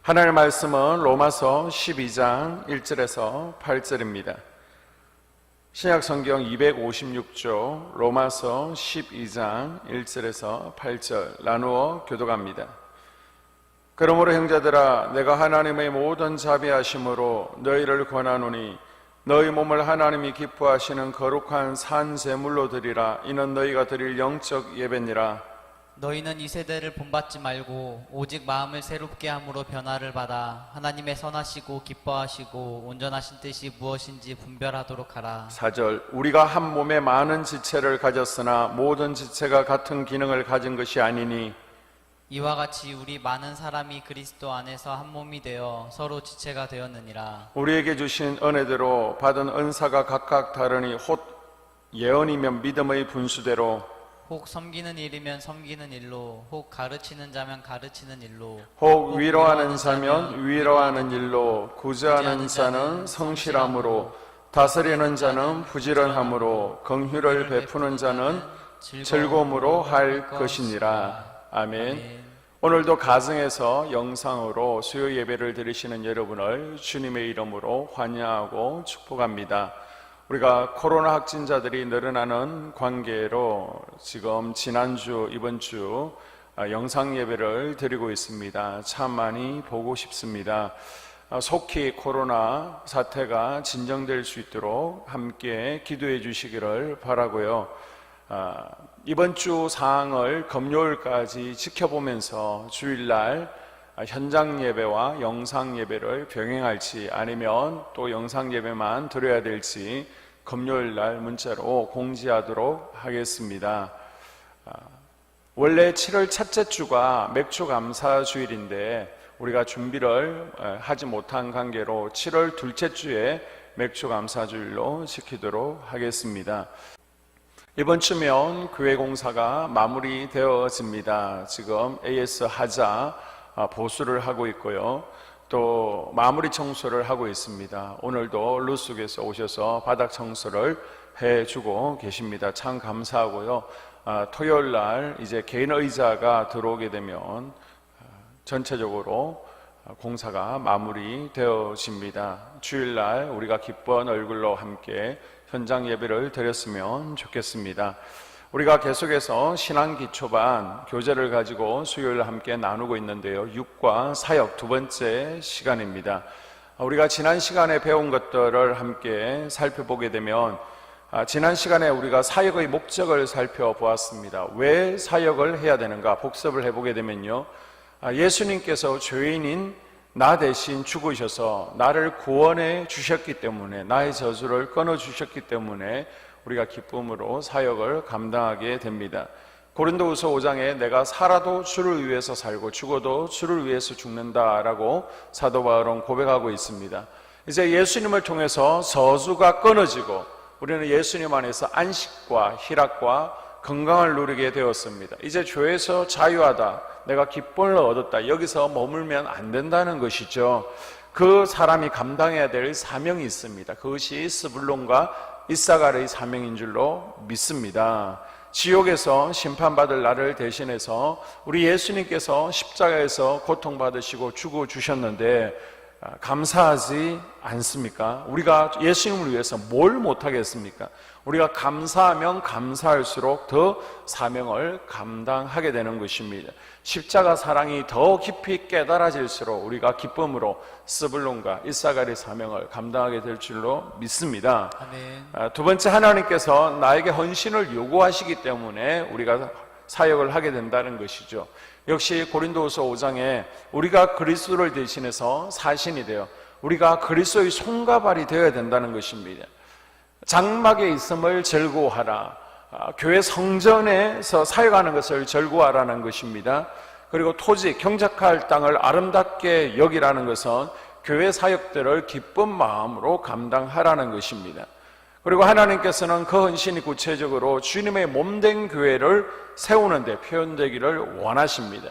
하나님의 말씀은 로마서 12장 1절에서 8절입니다. 신약성경 256조 로마서 12장 1절에서 8절 나누어 교독합니다. 그러므로 형제들아, 내가 하나님의 모든 자비하심으로 너희를 권하노니 너희 몸을 하나님이 기뻐하시는 거룩한 산 제물로 드리라. 이는 너희가 드릴 영적 예배니라. 너희는 이 세대를 본받지 말고 오직 마음을 새롭게 함으로 변화를 받아 하나님의 선하시고 기뻐하시고 온전하신 뜻이 무엇인지 분별하도록 하라. 4절 우리가 한 몸에 많은 지체를 가졌으나 모든 지체가 같은 기능을 가진 것이 아니니 이와 같이 우리 많은 사람이 그리스도 안에서 한 몸이 되어 서로 지체가 되었느니라. 우리에게 주신 은혜대로 받은 은사가 각각 다르니 혹 예언이면 믿음의 분수대로 혹 섬기는 일이면 섬기는 일로, 혹 가르치는 자면 가르치는 일로, 혹 위로하는 자면 위로하는 일로, 구제하는 자는 성실함으로, 다스리는 자는 부지런함으로, 긍휼을 베푸는 자는 즐거움으로 할 것이니라. 아멘. 오늘도 가정에서 영상으로 수요 예배를 드리시는 여러분을 주님의 이름으로 환영하고 축복합니다. 우리가 코로나 확진자들이 늘어나는 관계로 지금 지난주, 이번주 영상 예배를 드리고 있습니다. 참 많이 보고 싶습니다. 속히 코로나 사태가 진정될 수 있도록 함께 기도해 주시기를 바라고요. 이번 주 상황을 금요일까지 지켜보면서 주일날 현장 예배와 영상 예배를 병행할지 아니면 또 영상 예배만 드려야 될지 금요일날 문자로 공지하도록 하겠습니다. 원래 7월 첫째 주가 맥주 감사 주일인데 우리가 준비를 하지 못한 관계로 7월 둘째 주에 맥주 감사 주일로 지키도록 하겠습니다. 이번 주면 교회 공사가 마무리되어집니다. 지금 AS 하자 보수를 하고 있고요. 또 마무리 청소를 하고 있습니다. 오늘도 루스에서 오셔서 바닥 청소를 해주고 계십니다. 참 감사하고요. 토요일 날 이제 개인 의자가 들어오게 되면 전체적으로 공사가 마무리되어집니다. 주일날 우리가 기쁜 얼굴로 함께 현장 예배를 드렸으면 좋겠습니다. 우리가 계속해서 신앙기초반 교재를 가지고 수요일 함께 나누고 있는데요. 육과 사역 두 번째 시간입니다. 우리가 지난 시간에 배운 것들을 함께 살펴보게 되면 지난 시간에 우리가 사역의 목적을 살펴보았습니다. 왜 사역을 해야 되는가 복습을 해보게 되면요. 예수님께서 죄인인 나 대신 죽으셔서 나를 구원해 주셨기 때문에, 나의 저주를 끊어 주셨기 때문에 우리가 기쁨으로 사역을 감당하게 됩니다. 고린도후서 5장에 내가 살아도 주를 위해서 살고 죽어도 주를 위해서 죽는다라고 사도 바울은 고백하고 있습니다. 이제 예수님을 통해서 저주가 끊어지고 우리는 예수님 안에서 안식과 희락과 건강을 누리게 되었습니다. 이제 죄에서 자유하다, 내가 기쁨을 얻었다, 여기서 머물면 안 된다는 것이죠. 그 사람이 감당해야 될 사명이 있습니다. 그것이 스불론과 이사갈의 사명인 줄로 믿습니다. 지옥에서 심판받을 나를 대신해서 우리 예수님께서 십자가에서 고통받으시고 죽어주셨는데 감사하지 않습니까? 우리가 예수님을 위해서 뭘 못하겠습니까? 우리가 감사하면 감사할수록 더 사명을 감당하게 되는 것입니다. 십자가 사랑이 더 깊이 깨달아질수록 우리가 기쁨으로 스불론과 이사갈의 사명을 감당하게 될 줄로 믿습니다. 아멘. 두 번째, 하나님께서 나에게 헌신을 요구하시기 때문에 우리가 사역을 하게 된다는 것이죠. 역시 고린도후서 5장에 우리가 그리스도를 대신해서 사신이 되어 우리가 그리스도의 손과 발이 되어야 된다는 것입니다. 장막에 있음을 즐거워하라. 교회 성전에서 사역하는 것을 즐거워하라는 것입니다. 그리고 토지, 경작할 땅을 아름답게 여기라는 것은 교회 사역들을 기쁜 마음으로 감당하라는 것입니다. 그리고 하나님께서는 그 헌신이 구체적으로 주님의 몸된 교회를 세우는 데 표현되기를 원하십니다.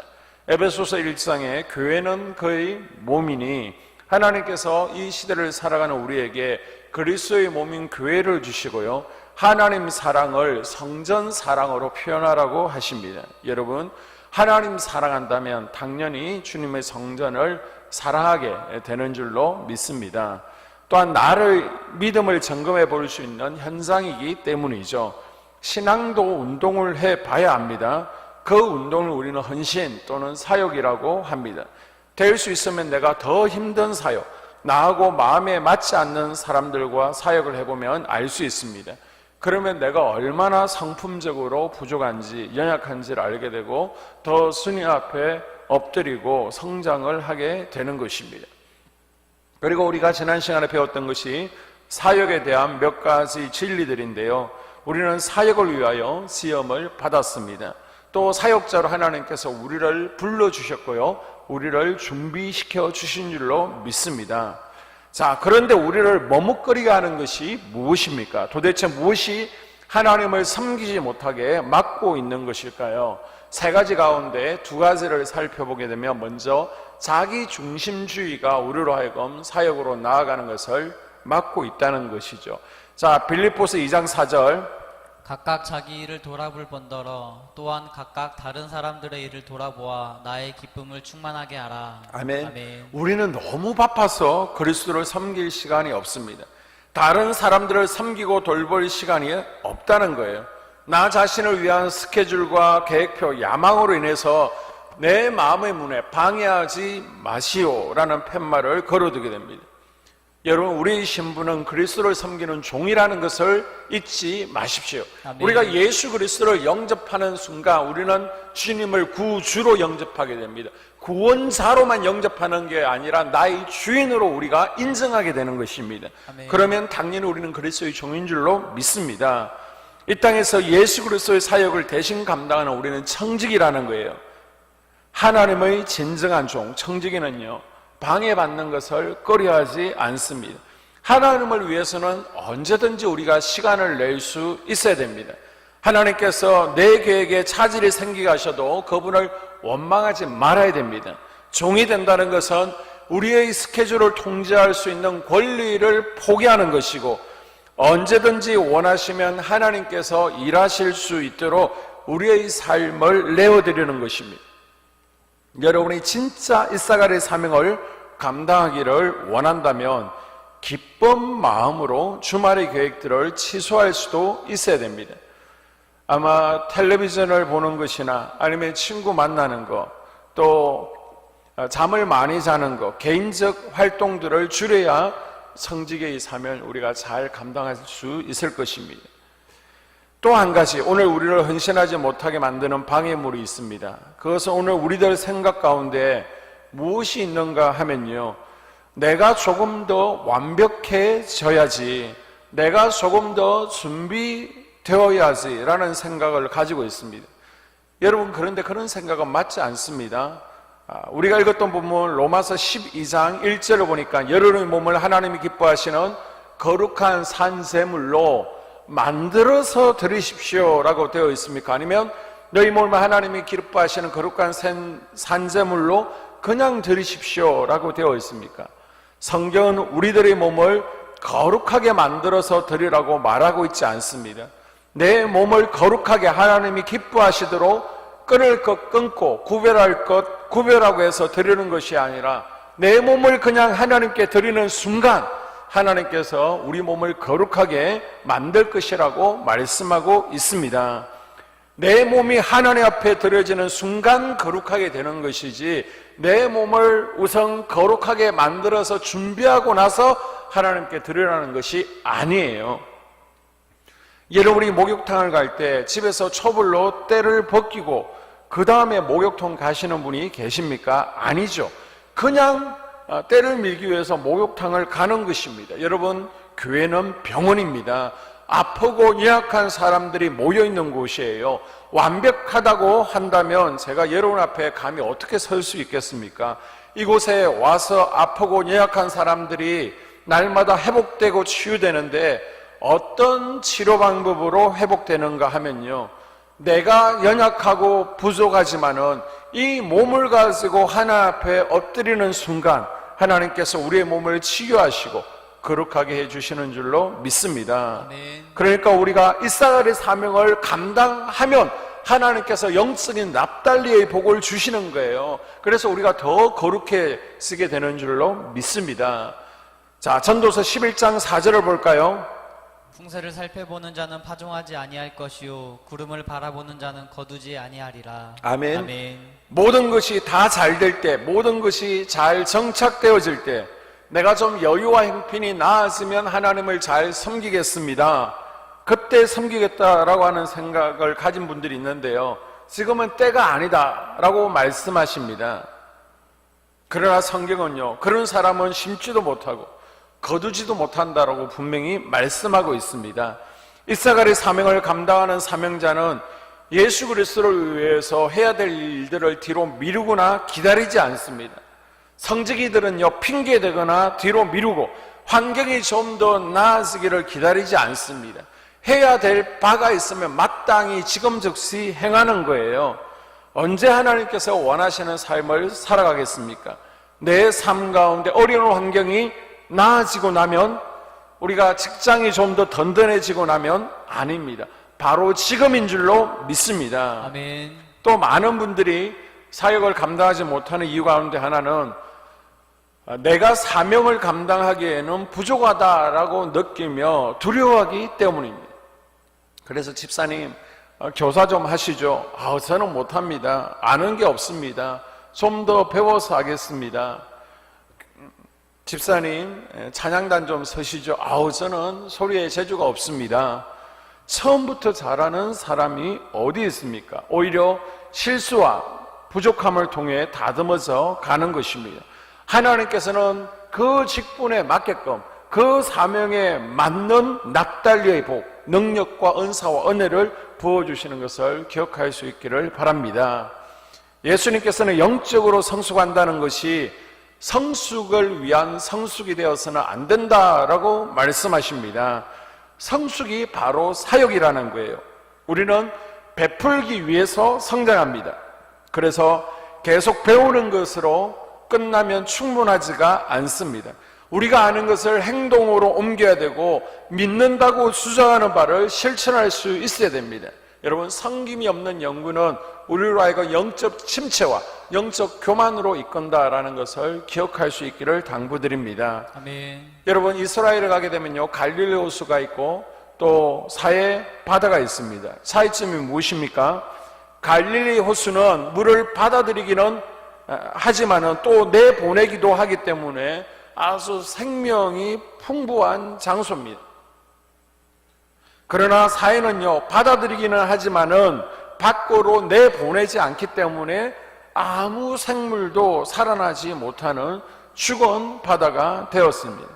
에베소서 1장에 교회는 그의 몸이니 하나님께서 이 시대를 살아가는 우리에게 그리스도의 몸인 교회를 주시고요, 하나님 사랑을 성전 사랑으로 표현하라고 하십니다. 여러분, 하나님 사랑한다면 당연히 주님의 성전을 사랑하게 되는 줄로 믿습니다. 또한 나를 믿음을 점검해 볼 수 있는 현상이기 때문이죠. 신앙도 운동을 해 봐야 합니다. 그 운동을 우리는 헌신 또는 사역이라고 합니다. 될 수 있으면 내가 더 힘든 사역, 나하고 마음에 맞지 않는 사람들과 사역을 해보면 알 수 있습니다. 그러면 내가 얼마나 성품적으로 부족한지, 연약한지를 알게 되고 더 주님 앞에 엎드리고 성장을 하게 되는 것입니다. 그리고 우리가 지난 시간에 배웠던 것이 사역에 대한 몇 가지 진리들인데요. 우리는 사역을 위하여 시험을 받았습니다. 또 사역자로 하나님께서 우리를 불러주셨고요, 우리를 준비시켜 주신 줄로 믿습니다. 자, 그런데 우리를 머뭇거리게 하는 것이 무엇입니까? 도대체 무엇이 하나님을 섬기지 못하게 막고 있는 것일까요? 세 가지 가운데 두 가지를 살펴보게 되면, 먼저 자기 중심주의가 우리로 하여금 사역으로 나아가는 것을 막고 있다는 것이죠. 자, 빌립보서 2장 4절, 각각 자기 일을 돌아볼 번더러 또한 각각 다른 사람들의 일을 돌아보아 나의 기쁨을 충만하게 하라. 아멘. 우리는 너무 바빠서 그리스도를 섬길 시간이 없습니다. 다른 사람들을 섬기고 돌볼 시간이 없다는 거예요. 나 자신을 위한 스케줄과 계획표, 야망으로 인해서 내 마음의 문에 방해하지 마시오라는 팻말을 걸어두게 됩니다. 여러분, 우리의 신분은 그리스도를 섬기는 종이라는 것을 잊지 마십시오. 아멘. 우리가 예수 그리스도를 영접하는 순간 우리는 주님을 구주로 영접하게 됩니다. 구원자로만 영접하는 게 아니라 나의 주인으로 우리가 인정하게 되는 것입니다. 아멘. 그러면 당연히 우리는 그리스도의 종인 줄로 믿습니다. 이 땅에서 예수 그리스도의 사역을 대신 감당하는 우리는 청지기라는 거예요. 하나님의 진정한 종, 청지기는요, 방해받는 것을 꺼려하지 않습니다. 하나님을 위해서는 언제든지 우리가 시간을 낼 수 있어야 됩니다. 하나님께서 내 계획에 차질이 생기게 하셔도 그분을 원망하지 말아야 됩니다. 종이 된다는 것은 우리의 스케줄을 통제할 수 있는 권리를 포기하는 것이고, 언제든지 원하시면 하나님께서 일하실 수 있도록 우리의 삶을 내어드리는 것입니다. 여러분이 진짜 이사가의 사명을 감당하기를 원한다면 기쁜 마음으로 주말의 계획들을 취소할 수도 있어야 됩니다. 아마 텔레비전을 보는 것이나 아니면 친구 만나는 것, 또 잠을 많이 자는 것, 개인적 활동들을 줄여야 성직의 사명을 우리가 잘 감당할 수 있을 것입니다. 또 한 가지, 오늘 우리를 헌신하지 못하게 만드는 방해물이 있습니다. 그것은 오늘 우리들 생각 가운데 무엇이 있는가 하면요, 내가 조금 더 완벽해져야지, 내가 조금 더 준비되어야지 라는 생각을 가지고 있습니다. 여러분, 그런데 그런 생각은 맞지 않습니다. 우리가 읽었던 본문 로마서 12장 1절을 보니까 여러분의 몸을 하나님이 기뻐하시는 거룩한 산제물로 만들어서 드리십시오 라고 되어 있습니까? 아니면 너희 몸을 하나님이 기뻐하시는 거룩한 산제물로 그냥 드리십시오 라고 되어 있습니까? 성경은 우리들의 몸을 거룩하게 만들어서 드리라고 말하고 있지 않습니다. 내 몸을 거룩하게 하나님이 기뻐하시도록 끊을 것 끊고 구별할 것 구별하고 해서 드리는 것이 아니라 내 몸을 그냥 하나님께 드리는 순간 하나님께서 우리 몸을 거룩하게 만들 것이라고 말씀하고 있습니다. 내 몸이 하나님 앞에 드려지는 순간 거룩하게 되는 것이지, 내 몸을 우선 거룩하게 만들어서 준비하고 나서 하나님께 드리라는 것이 아니에요. 여러분이 목욕탕을 갈 때 집에서 초불로 때를 벗기고 그 다음에 목욕탕 가시는 분이 계십니까? 아니죠. 그냥 때를 밀기 위해서 목욕탕을 가는 것입니다. 여러분, 교회는 병원입니다. 아프고 연약한 사람들이 모여있는 곳이에요. 완벽하다고 한다면 제가 여러분 앞에 감히 어떻게 설 수 있겠습니까? 이곳에 와서 아프고 연약한 사람들이 날마다 회복되고 치유되는데 어떤 치료 방법으로 회복되는가 하면요, 내가 연약하고 부족하지만은 이 몸을 가지고 하나님 앞에 엎드리는 순간 하나님께서 우리의 몸을 치유하시고 거룩하게 해주시는 줄로 믿습니다. 아멘. 그러니까 우리가 이사가의 사명을 감당하면 하나님께서 영적인 납달리의 복을 주시는 거예요. 그래서 우리가 더 거룩해 쓰게 되는 줄로 믿습니다. 자, 전도서 11장 4절을 볼까요? 풍세를 살펴보는 자는 파종하지 아니할 것이요 구름을 바라보는 자는 거두지 아니하리라. 아멘. 아멘. 모든 것이 다 잘 될 때, 모든 것이 잘 정착되어질 때, 내가 좀 여유와 형편이 나아지면 하나님을 잘 섬기겠습니다. 그때 섬기겠다라고 하는 생각을 가진 분들이 있는데요, 지금은 때가 아니다라고 말씀하십니다. 그러나 성경은요, 그런 사람은 심지도 못하고 거두지도 못한다라고 분명히 말씀하고 있습니다. 이사갈의 사명을 감당하는 사명자는 예수 그리스도를 위해서 해야 될 일들을 뒤로 미루거나 기다리지 않습니다. 성직이들은요, 핑계대거나 뒤로 미루고 환경이 좀 더 나아지기를 기다리지 않습니다. 해야 될 바가 있으면 마땅히 지금 즉시 행하는 거예요. 언제 하나님께서 원하시는 삶을 살아가겠습니까? 내 삶 가운데 어려운 환경이 나아지고 나면, 우리가 직장이 좀 더 든든해지고 나면 아닙니다. 바로 지금인 줄로 믿습니다. 아멘. 또 많은 분들이 사역을 감당하지 못하는 이유 가운데 하나는 내가 사명을 감당하기에는 부족하다라고 느끼며 두려워하기 때문입니다. 그래서 집사님, 교사 좀 하시죠. 저는 못합니다. 아는 게 없습니다. 좀 더 배워서 하겠습니다. 집사님, 찬양단 좀 서시죠. 저는 소리에 재주가 없습니다. 처음부터 잘하는 사람이 어디 있습니까? 오히려 실수와 부족함을 통해 다듬어져 가는 것입니다. 하나님께서는 그 직분에 맞게끔 그 사명에 맞는 납달리의 복, 능력과 은사와 은혜를 부어주시는 것을 기억할 수 있기를 바랍니다. 예수님께서는 영적으로 성숙한다는 것이 성숙을 위한 성숙이 되어서는 안 된다라고 말씀하십니다. 성숙이 바로 사역이라는 거예요. 우리는 베풀기 위해서 성장합니다. 그래서 계속 배우는 것으로 끝나면 충분하지가 않습니다. 우리가 아는 것을 행동으로 옮겨야 되고, 믿는다고 주장하는 바를 실천할 수 있어야 됩니다. 여러분, 성김이 없는 연구는 우리로 하여금 영적 침체와 영적 교만으로 이끈다라는 것을 기억할 수 있기를 당부드립니다. 아멘. 여러분, 이스라엘을 가게 되면요, 갈릴리 호수가 있고 또 사해 바다가 있습니다. 차이점이 무엇입니까? 갈릴리 호수는 물을 받아들이기는 하지만은 또 내보내기도 하기 때문에 아주 생명이 풍부한 장소입니다. 그러나 사해는요, 받아들이기는 하지만은 밖으로 내보내지 않기 때문에 아무 생물도 살아나지 못하는 죽은 바다가 되었습니다.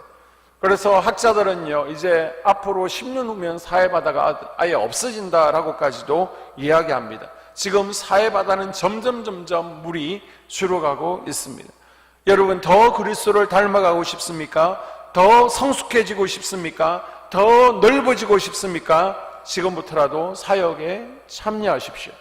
그래서 학자들은요, 이제 앞으로 10년 후면 사해바다가 아예 없어진다라고까지도 이야기합니다. 지금 사해바다는 점점 물이 줄어가고 있습니다. 여러분, 더 그리스도를 닮아가고 싶습니까? 더 성숙해지고 싶습니까? 더 넓어지고 싶습니까? 지금부터라도 사역에 참여하십시오.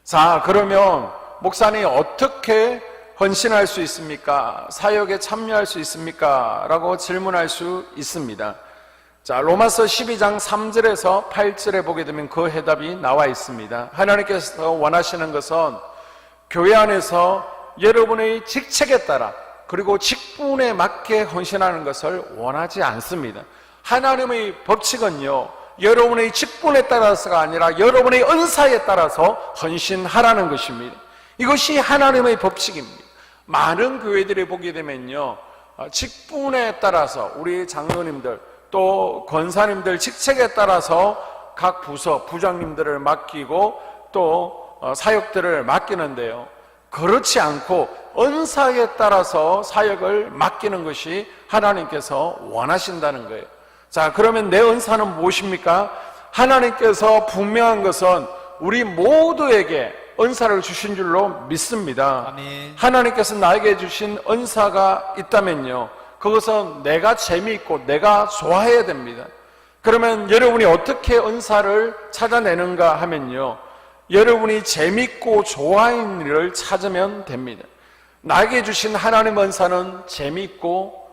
자, 그러면 목사님 어떻게 헌신할 수 있습니까? 사역에 참여할 수 있습니까? 라고 질문할 수 있습니다. 자, 로마서 12장 3절에서 8절에 보게 되면 그 해답이 나와 있습니다. 하나님께서 원하시는 것은 교회 안에서 여러분의 직책에 따라 그리고 직분에 맞게 헌신하는 것을 원하지 않습니다. 하나님의 법칙은요, 여러분의 직분에 따라서가 아니라 여러분의 은사에 따라서 헌신하라는 것입니다. 이것이 하나님의 법칙입니다. 많은 교회들이 보게 되면요, 직분에 따라서 우리 장로님들 또 권사님들 직책에 따라서 각 부서 부장님들을 맡기고 또 사역들을 맡기는데요, 그렇지 않고 은사에 따라서 사역을 맡기는 것이 하나님께서 원하신다는 거예요. 자, 그러면 내 은사는 무엇입니까? 하나님께서 분명한 것은 우리 모두에게 은사를 주신 줄로 믿습니다. 아멘. 하나님께서 나에게 주신 은사가 있다면요, 그것은 내가 재미있고 내가 좋아해야 됩니다. 그러면 여러분이 어떻게 은사를 찾아내는가 하면요, 여러분이 재미있고 좋아하는 일을 찾으면 됩니다. 나에게 주신 하나님 은사는 재미있고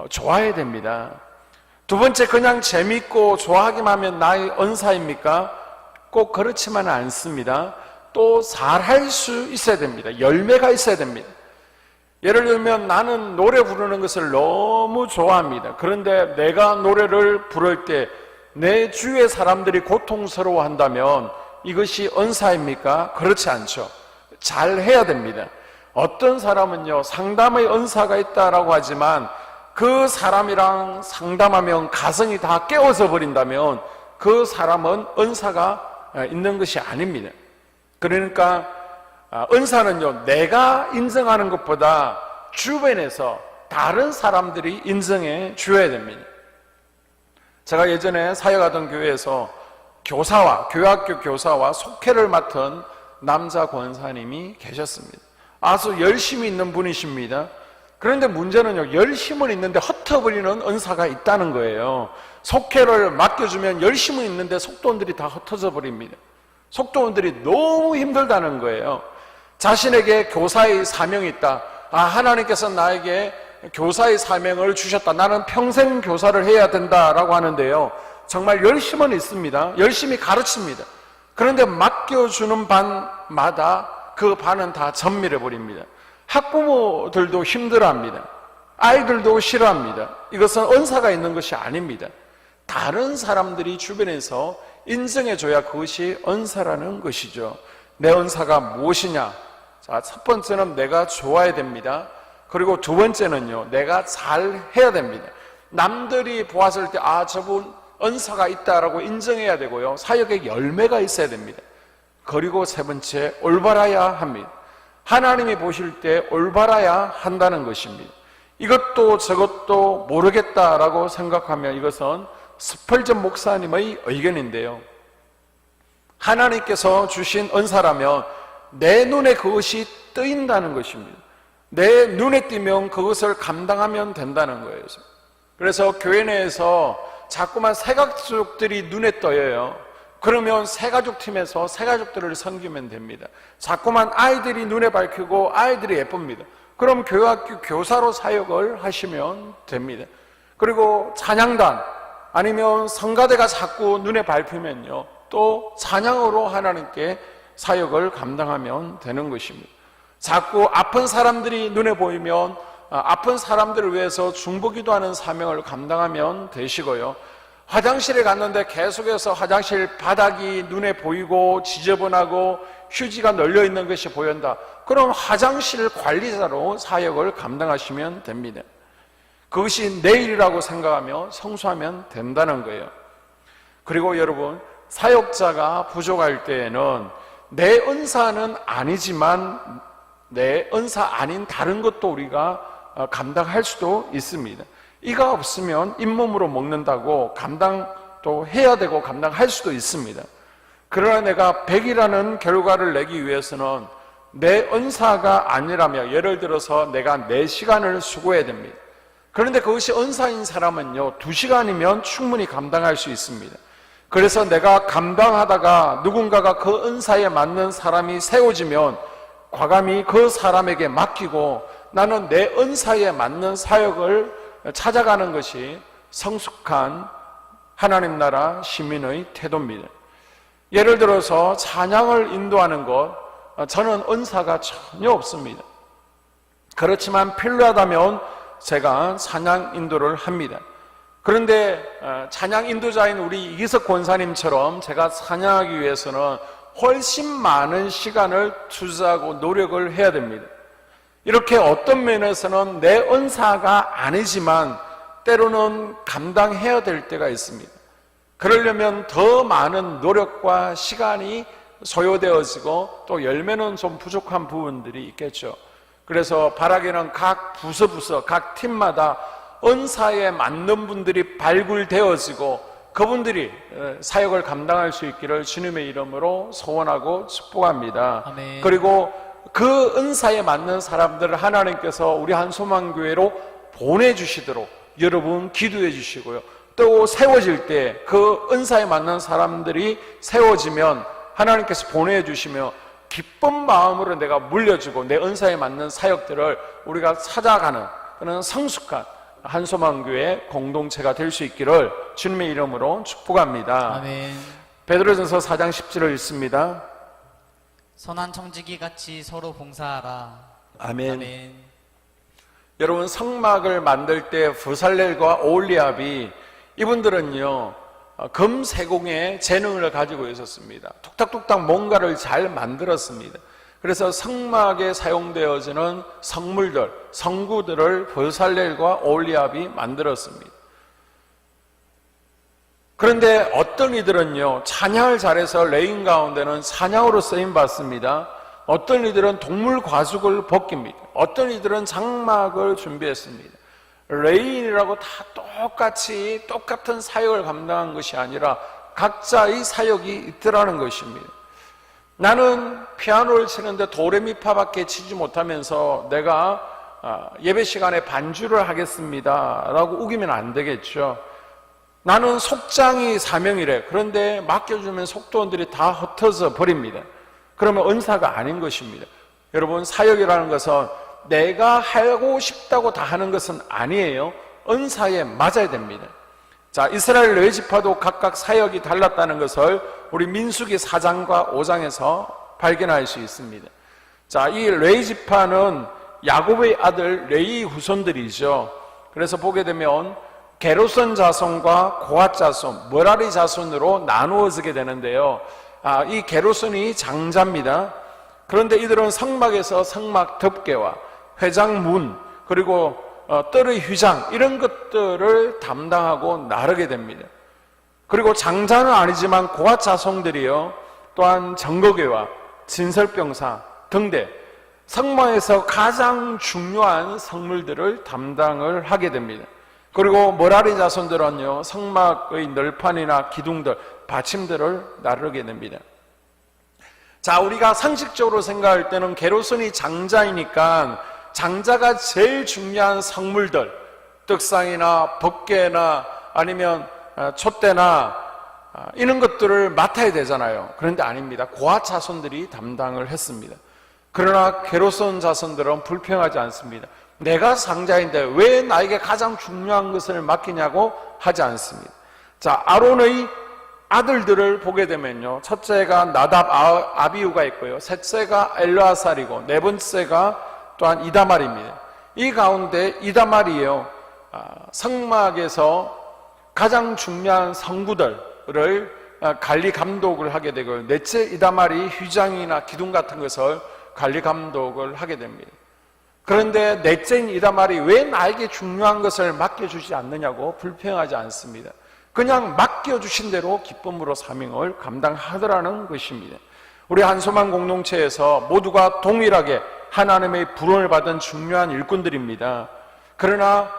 좋아해야 됩니다. 두 번째, 그냥 재미있고 좋아하기만 하면 나의 은사입니까? 꼭 그렇지만은 않습니다. 또 잘할 수 있어야 됩니다. 열매가 있어야 됩니다. 예를 들면 나는 노래 부르는 것을 너무 좋아합니다. 그런데 내가 노래를 부를 때 내 주위의 사람들이 고통스러워한다면 이것이 은사입니까? 그렇지 않죠. 잘 해야 됩니다. 어떤 사람은요, 상담의 은사가 있다라고 하지만 그 사람이랑 상담하면 가정이 다 깨어져 버린다면 그 사람은 은사가 있는 것이 아닙니다. 그러니까 은사는요, 내가 인정하는 것보다 주변에서 다른 사람들이 인정해 주어야 됩니다. 제가 예전에 사역하던 교회에서 교학교 교사와 속회를 맡은 남자 권사님이 계셨습니다. 아주 열심히 있는 분이십니다. 그런데 문제는요, 열심은 있는데 흩어버리는 은사가 있다는 거예요. 속회를 맡겨주면 열심은 있는데 속도원들이 다 흩어져 버립니다. 속도원들이 너무 힘들다는 거예요. 자신에게 교사의 사명이 있다. 하나님께서 나에게 교사의 사명을 주셨다. 나는 평생 교사를 해야 된다라고 하는데요, 정말 열심은 있습니다. 열심히 가르칩니다. 그런데 맡겨주는 반마다 그 반은 다 전멸해 버립니다. 학부모들도 힘들어합니다. 아이들도 싫어합니다. 이것은 은사가 있는 것이 아닙니다. 다른 사람들이 주변에서 인정해줘야 그것이 은사라는 것이죠. 내 은사가 무엇이냐? 자, 첫 번째는 내가 좋아야 됩니다. 그리고 두 번째는요, 내가 잘 해야 됩니다. 남들이 보았을 때 저분 은사가 있다라고 인정해야 되고요, 사역에 열매가 있어야 됩니다. 그리고 세 번째, 올바라야 합니다. 하나님이 보실 때 올바라야 한다는 것입니다. 이것도 저것도 모르겠다라고 생각하면 이것은 스펄전 목사님의 의견인데요, 하나님께서 주신 은사라면 내 눈에 그것이 뜨인다는 것입니다. 내 눈에 띄면 그것을 감당하면 된다는 거예요. 그래서 교회 내에서 자꾸만 새가족들이 눈에 떠요. 그러면 새가족팀에서 새가족들을 섬기면 됩니다. 자꾸만 아이들이 눈에 밝히고 아이들이 예쁩니다. 그럼 교회학교 교사로 사역을 하시면 됩니다. 그리고 찬양단 아니면 성가대가 자꾸 눈에 밟히면요, 또 찬양으로 하나님께 사역을 감당하면 되는 것입니다. 자꾸 아픈 사람들이 눈에 보이면 아픈 사람들을 위해서 중보기도하는 사명을 감당하면 되시고요, 화장실에 갔는데 계속해서 화장실 바닥이 눈에 보이고 지저분하고 휴지가 널려있는 것이 보인다. 그럼 화장실 관리자로 사역을 감당하시면 됩니다. 그것이 내 일이라고 생각하며 성수하면 된다는 거예요. 그리고 여러분, 사역자가 부족할 때에는 내 은사는 아니지만 내 은사 아닌 다른 것도 우리가 감당할 수도 있습니다. 이가 없으면 잇몸으로 먹는다고 감당도 해야 되고 감당할 수도 있습니다. 그러나 내가 100이라는 결과를 내기 위해서는 내 은사가 아니라면, 예를 들어서 내가 4시간을 수고해야 됩니다. 그런데 그것이 은사인 사람은요, 2시간이면 충분히 감당할 수 있습니다. 그래서 내가 감당하다가 누군가가 그 은사에 맞는 사람이 세워지면 과감히 그 사람에게 맡기고 나는 내 은사에 맞는 사역을 찾아가는 것이 성숙한 하나님 나라 시민의 태도입니다. 예를 들어서 찬양을 인도하는 것, 저는 은사가 전혀 없습니다. 그렇지만 필요하다면 제가 찬양 인도를 합니다. 그런데 찬양 인도자인 우리 이기석 권사님처럼 제가 찬양하기 위해서는 훨씬 많은 시간을 투자하고 노력을 해야 됩니다. 이렇게 어떤 면에서는 내 은사가 아니지만 때로는 감당해야 될 때가 있습니다. 그러려면 더 많은 노력과 시간이 소요되어지고 또 열매는 좀 부족한 부분들이 있겠죠. 그래서 바라기는 각 부서 각 팀마다 은사에 맞는 분들이 발굴되어지고 그분들이 사역을 감당할 수 있기를 주님의 이름으로 소원하고 축복합니다. 아멘. 그리고 그 은사에 맞는 사람들을 하나님께서 우리 한소망교회로 보내주시도록 여러분 기도해 주시고요, 또 세워질 때 그 은사에 맞는 사람들이 세워지면 하나님께서 보내주시며 기쁜 마음으로 내가 물려주고 내 은사에 맞는 사역들을 우리가 찾아가는 그런 성숙한 한소망교회 공동체가 될 수 있기를 주님의 이름으로 축복합니다. 아멘. 베드로전서 4장 10절을 읽습니다. 선한 청지기 같이 서로 봉사하라. 아멘. 아멘. 여러분, 성막을 만들 때 부살렐과 오홀리압이 이분들은요 금세공의 재능을 가지고 있었습니다. 툭탁툭탁 뭔가를 잘 만들었습니다. 그래서 성막에 사용되어지는 성물들, 성구들을 부살렐과 오홀리압이 만들었습니다. 그런데 어떤 이들은요 찬양을 잘해서 레인 가운데는 사냥으로 쓰임받습니다. 어떤 이들은 동물 과죽을 벗깁니다. 어떤 이들은 장막을 준비했습니다. 레인이라고 다 똑같은 사역을 감당한 것이 아니라 각자의 사역이 있더라는 것입니다. 나는 피아노를 치는데 도레미파밖에 치지 못하면서 내가 예배 시간에 반주를 하겠습니다 라고 우기면 안 되겠죠. 나는 속장이 사명이래. 그런데 맡겨주면 속도원들이 다 흩어져 버립니다. 그러면 은사가 아닌 것입니다. 여러분, 사역이라는 것은 내가 하고 싶다고 다 하는 것은 아니에요. 은사에 맞아야 됩니다. 자, 이스라엘 레위지파도 각각 사역이 달랐다는 것을 우리 민수기 4장과 5장에서 발견할 수 있습니다. 자, 이 레위지파는 야곱의 아들 레위 후손들이죠. 그래서 보게 되면 게르손 자손과 고핫 자손, 머라리 자손으로 나누어지게 되는데요. 이 게르손이 장자입니다. 그런데 이들은 성막에서 성막 덮개와 회장문, 그리고 뜰의 휘장 이런 것들을 담당하고 나르게 됩니다. 그리고 장자는 아니지만 고핫 자손들이요 또한 정거궤와 진설병사 등대 성막에서 가장 중요한 성물들을 담당을 하게 됩니다. 그리고 머라리 자손들은요 성막의 널판이나 기둥들, 받침들을 나르게 됩니다. 자, 우리가 상식적으로 생각할 때는 게르손이 장자이니까 장자가 제일 중요한 성물들, 떡상이나 법궤나 아니면 촛대나 이런 것들을 맡아야 되잖아요. 그런데 아닙니다. 고핫 자손들이 담당을 했습니다. 그러나 게르손 자손들은 불평하지 않습니다. 내가 장자인데 왜 나에게 가장 중요한 것을 맡기냐고 하지 않습니다. 자, 아론의 아들들을 보게 되면요, 첫째가 나답, 아비후가 있고요, 셋째가 엘르아살이고 네 번째가 또한 이다말입니다. 이 가운데 이다말이요 성막에서 가장 중요한 성구들을 관리 감독을 하게 되고, 넷째 이다말이 휘장이나 기둥 같은 것을 관리 감독을 하게 됩니다. 그런데 넷째인 이다말이 왜 나에게 중요한 것을 맡겨주지 않느냐고 불평하지 않습니다. 그냥 맡겨주신 대로 기쁨으로 사명을 감당하더라는 것입니다. 우리 한소만 공동체에서 모두가 동일하게 하나님의 부름을 받은 중요한 일꾼들입니다. 그러나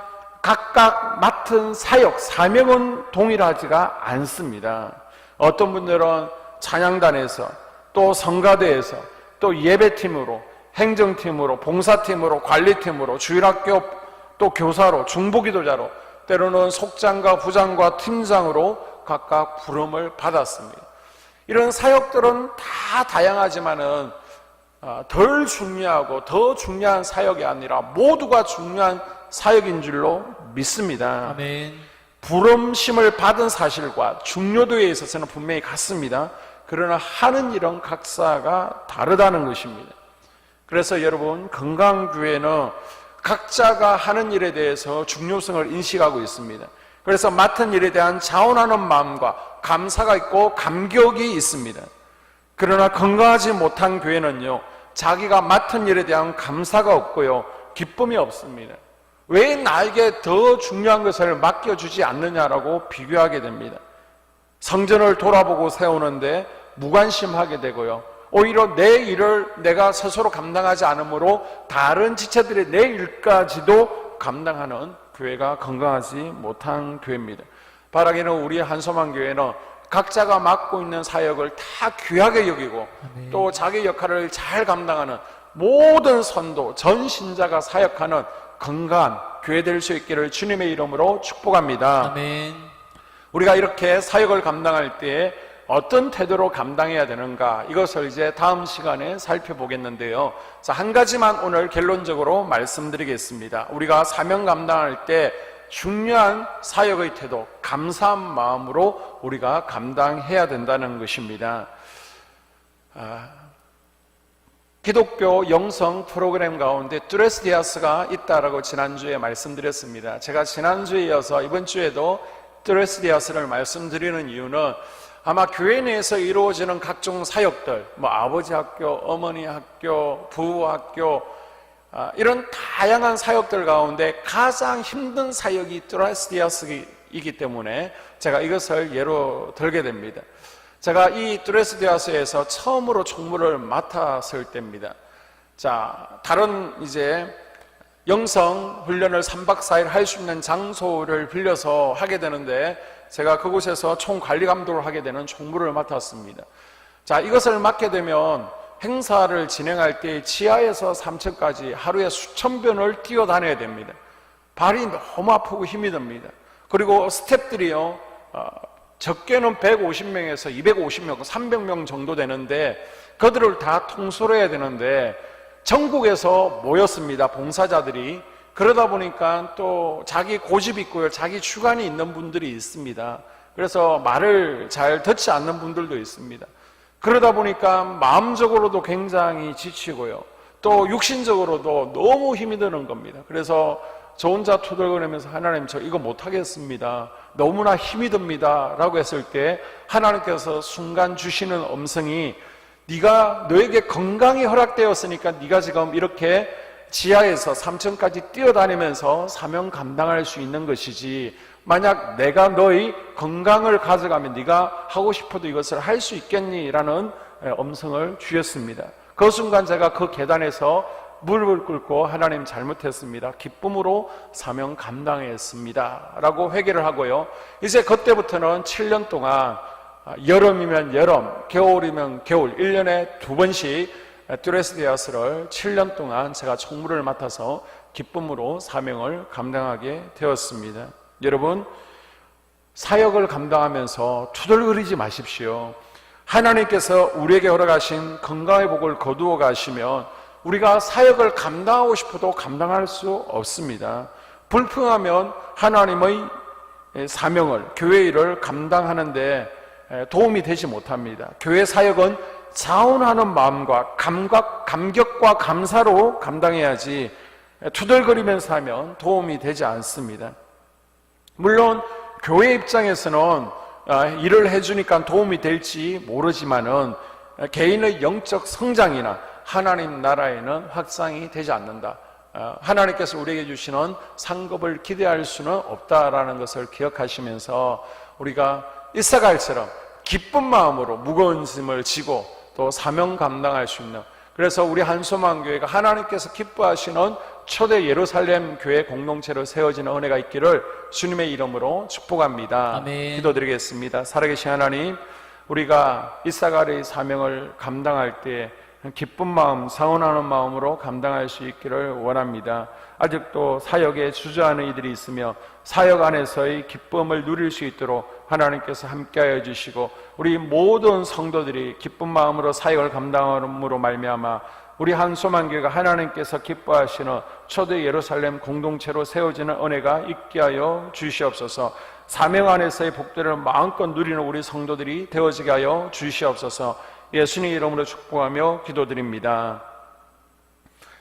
각각 맡은 사역, 사명은 동일하지가 않습니다. 어떤 분들은 찬양단에서, 또 성가대에서, 또 예배팀으로, 행정팀으로, 봉사팀으로, 관리팀으로, 주일학교 또 교사로, 중보기도자로, 때로는 속장과 부장과 팀장으로 각각 부름을 받았습니다. 이런 사역들은 다 다양하지만은 덜 중요하고 더 중요한 사역이 아니라 모두가 중요한 사역인 줄로 믿습니다. 아멘. 부름심을 받은 사실과 중요도에 있어서는 분명히 같습니다. 그러나 하는 일은 각사가 다르다는 것입니다. 그래서 여러분, 건강교회는 각자가 하는 일에 대해서 중요성을 인식하고 있습니다. 그래서 맡은 일에 대한 자원하는 마음과 감사가 있고 감격이 있습니다. 그러나 건강하지 못한 교회는요, 자기가 맡은 일에 대한 감사가 없고요, 기쁨이 없습니다. 왜 나에게 더 중요한 것을 맡겨주지 않느냐라고 비교하게 됩니다. 성전을 돌아보고 세우는데 무관심하게 되고요, 오히려 내 일을 내가 스스로 감당하지 않으므로 다른 지체들의 내 일까지도 감당하는 교회가 건강하지 못한 교회입니다. 바라기는 우리 한소만 교회는 각자가 맡고 있는 사역을 다 귀하게 여기고, 아멘, 또 자기 역할을 잘 감당하는 모든 선도, 전 신자가 사역하는 건강한 교회 될 수 있기를 주님의 이름으로 축복합니다. 아멘. 우리가 이렇게 사역을 감당할 때에 어떤 태도로 감당해야 되는가, 이것을 이제 다음 시간에 살펴보겠는데요. 자, 한 가지만 오늘 결론적으로 말씀드리겠습니다. 우리가 사명 감당할 때 중요한 사역의 태도, 감사한 마음으로 우리가 감당해야 된다는 것입니다. 기독교 영성 프로그램 가운데 뚜레스디아스가 있다라고 지난주에 말씀드렸습니다. 제가 지난주에 이어서 이번 주에도 뚜레스디아스를 말씀드리는 이유는 아마 교회 내에서 이루어지는 각종 사역들, 아버지 학교, 어머니 학교, 부부 학교, 이런 다양한 사역들 가운데 가장 힘든 사역이 뚜레스디아스이기 때문에 제가 이것을 예로 들게 됩니다. 제가 이 뚜레스디아스에서 처음으로 총무를 맡았을 때입니다. 다른 영성 훈련을 3박 4일 할 수 있는 장소를 빌려서 하게 되는데 제가 그곳에서 총관리 감독을 하게 되는 총무를 맡았습니다. 이것을 맡게 되면 행사를 진행할 때 지하에서 3층까지 하루에 수천 번을 뛰어다녀야 됩니다. 발이 너무 아프고 힘이 듭니다. 그리고 스태프들이요, 적게는 150명에서 250명, 300명 정도 되는데 그들을 다 통솔해야 해야 되는데 전국에서 모였습니다. 봉사자들이. 그러다 보니까 또 자기 고집이 있고요, 자기 주관이 있는 분들이 있습니다. 그래서 말을 잘 듣지 않는 분들도 있습니다. 그러다 보니까 마음적으로도 굉장히 지치고요, 또 육신적으로도 너무 힘이 드는 겁니다. 그래서 저 혼자 투덜거리면서 하나님, 저 이거 못하겠습니다, 너무나 힘이 듭니다 라고 했을 때 하나님께서 순간 주시는 음성이, 네가 너에게 건강이 허락되었으니까 네가 지금 이렇게 지하에서 3층까지 뛰어다니면서 사명 감당할 수 있는 것이지, 만약 내가 너의 건강을 가져가면 네가 하고 싶어도 이것을 할 수 있겠니? 라는 음성을 주셨습니다. 그 순간 제가 그 계단에서 무릎을 꿇고 하나님 잘못했습니다, 기쁨으로 사명 감당했습니다 라고 회개를 하고요, 이제 그때부터는 7년 동안 여름이면 여름, 겨울이면 겨울 1년에 2번씩 뚜레스디아스를 7년 동안 제가 총무를 맡아서 기쁨으로 사명을 감당하게 되었습니다. 여러분, 사역을 감당하면서 투덜거리지 마십시오. 하나님께서 우리에게 허락하신 건강의 복을 거두어 가시면 우리가 사역을 감당하고 싶어도 감당할 수 없습니다. 불평하면 하나님의 사명을, 교회 일을 감당하는데 도움이 되지 못합니다. 교회 사역은 자원하는 마음과 감격과 감사로 감당해야지 투덜거리면서 하면 도움이 되지 않습니다. 물론 교회 입장에서는 일을 해주니까 도움이 될지 모르지만은 개인의 영적 성장이나 하나님 나라에는 확장이 되지 않는다. 하나님께서 우리에게 주시는 상급을 기대할 수는 없다라는 것을 기억하시면서 우리가 이사갈처럼 기쁜 마음으로 무거운 짐을 지고 또 사명 감당할 수 있는, 그래서 우리 한소망교회가 하나님께서 기뻐하시는 초대 예루살렘 교회 공동체로 세워지는 은혜가 있기를 주님의 이름으로 축복합니다. 아멘. 기도드리겠습니다. 살아계신 하나님, 우리가 이사갈의 사명을 감당할 때 기쁜 마음, 사원하는 마음으로 감당할 수 있기를 원합니다. 아직도 사역에 주저하는 이들이 있으며 사역 안에서의 기쁨을 누릴 수 있도록 하나님께서 함께하여 주시고, 우리 모든 성도들이 기쁜 마음으로 사역을 감당함으로 말미암아 우리 한소망교회가 하나님께서 기뻐하시는 초대 예루살렘 공동체로 세워지는 은혜가 있게 하여 주시옵소서. 사명 안에서의 복들을 마음껏 누리는 우리 성도들이 되어지게 하여 주시옵소서. 예수님 이름으로 축복하며 기도드립니다.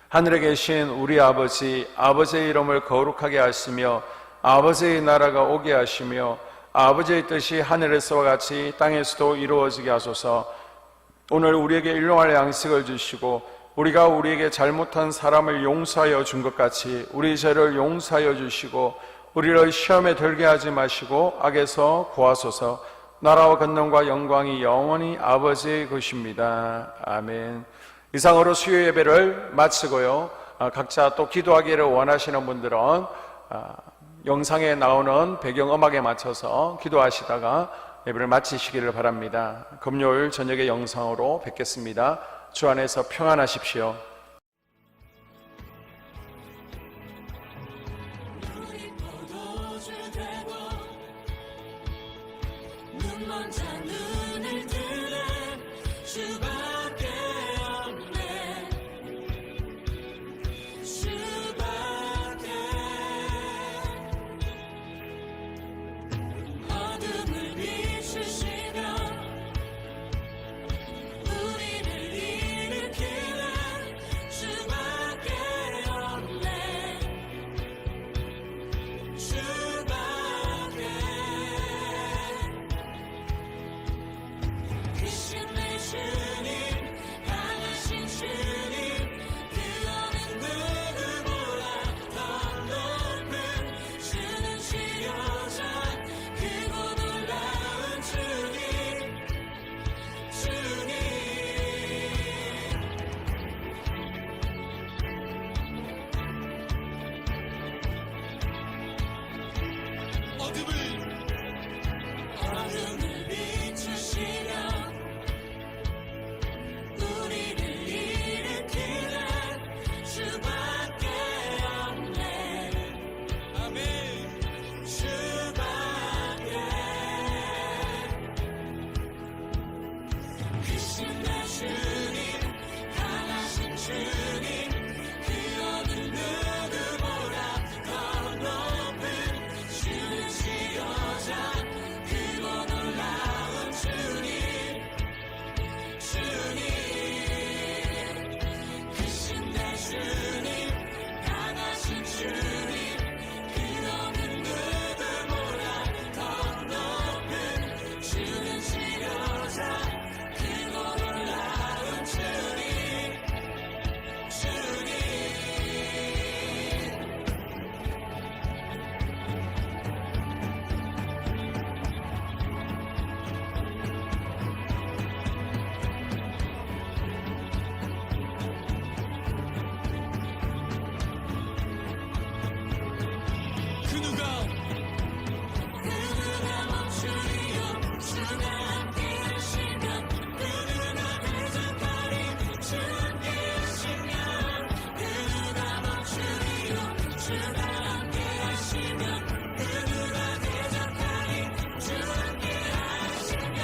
하늘에 계신 우리 아버지, 아버지의 이름을 거룩하게 하시며 아버지의 나라가 오게 하시며 아버지의 뜻이 하늘에서와 같이 땅에서도 이루어지게 하소서. 오늘 우리에게 일용할 양식을 주시고 우리가 우리에게 잘못한 사람을 용서하여 준 것 같이 우리 죄를 용서하여 주시고 우리를 시험에 들게 하지 마시고 악에서 구하소서. 나라와 권능과 영광이 영원히 아버지의 것입니다. 아멘. 이상으로 수요 예배를 마치고요, 각자 또 기도하기를 원하시는 분들은 영상에 나오는 배경음악에 맞춰서 기도하시다가 예배를 마치시기를 바랍니다. 금요일 저녁에 영상으로 뵙겠습니다. 주 안에서 평안하십시오. 눈을 뜨네 수밖에 없네 수밖에 어둠을 비추시며 우리를 일으키는 주밖에 없네. 아멘. 주밖에. 크신 내 주님, 강하신 주님, 그 어느 누구보다 더 높은 주는 지어자, 크고 놀라운 주님, 주님. 크신 내 주님, 강하신 주님, 그 어느 누구보다 더 높은 주는 지어자, 크고 놀라운 주님, 주님. 그 누가 멈추리요 주가 함께 하시면 그 누가 대적하리 주 함께 하시면 그 누가 멈추리요 주가 함께 하시면 그 누가 대적하리 주 함께 하시면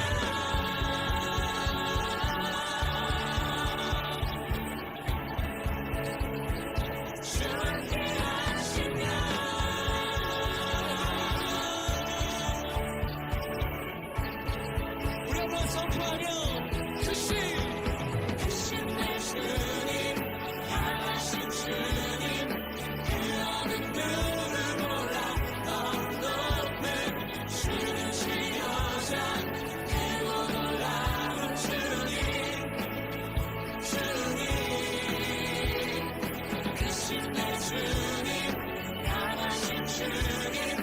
주 함께 하시면 우리 한번 선포하며 크신 내 주님, 강하신 주님, 그 어느 누구보다 더 높은 주는 지어자, 크고 놀라운 주님, 주님. 크신 내 주님, 강하신 주님,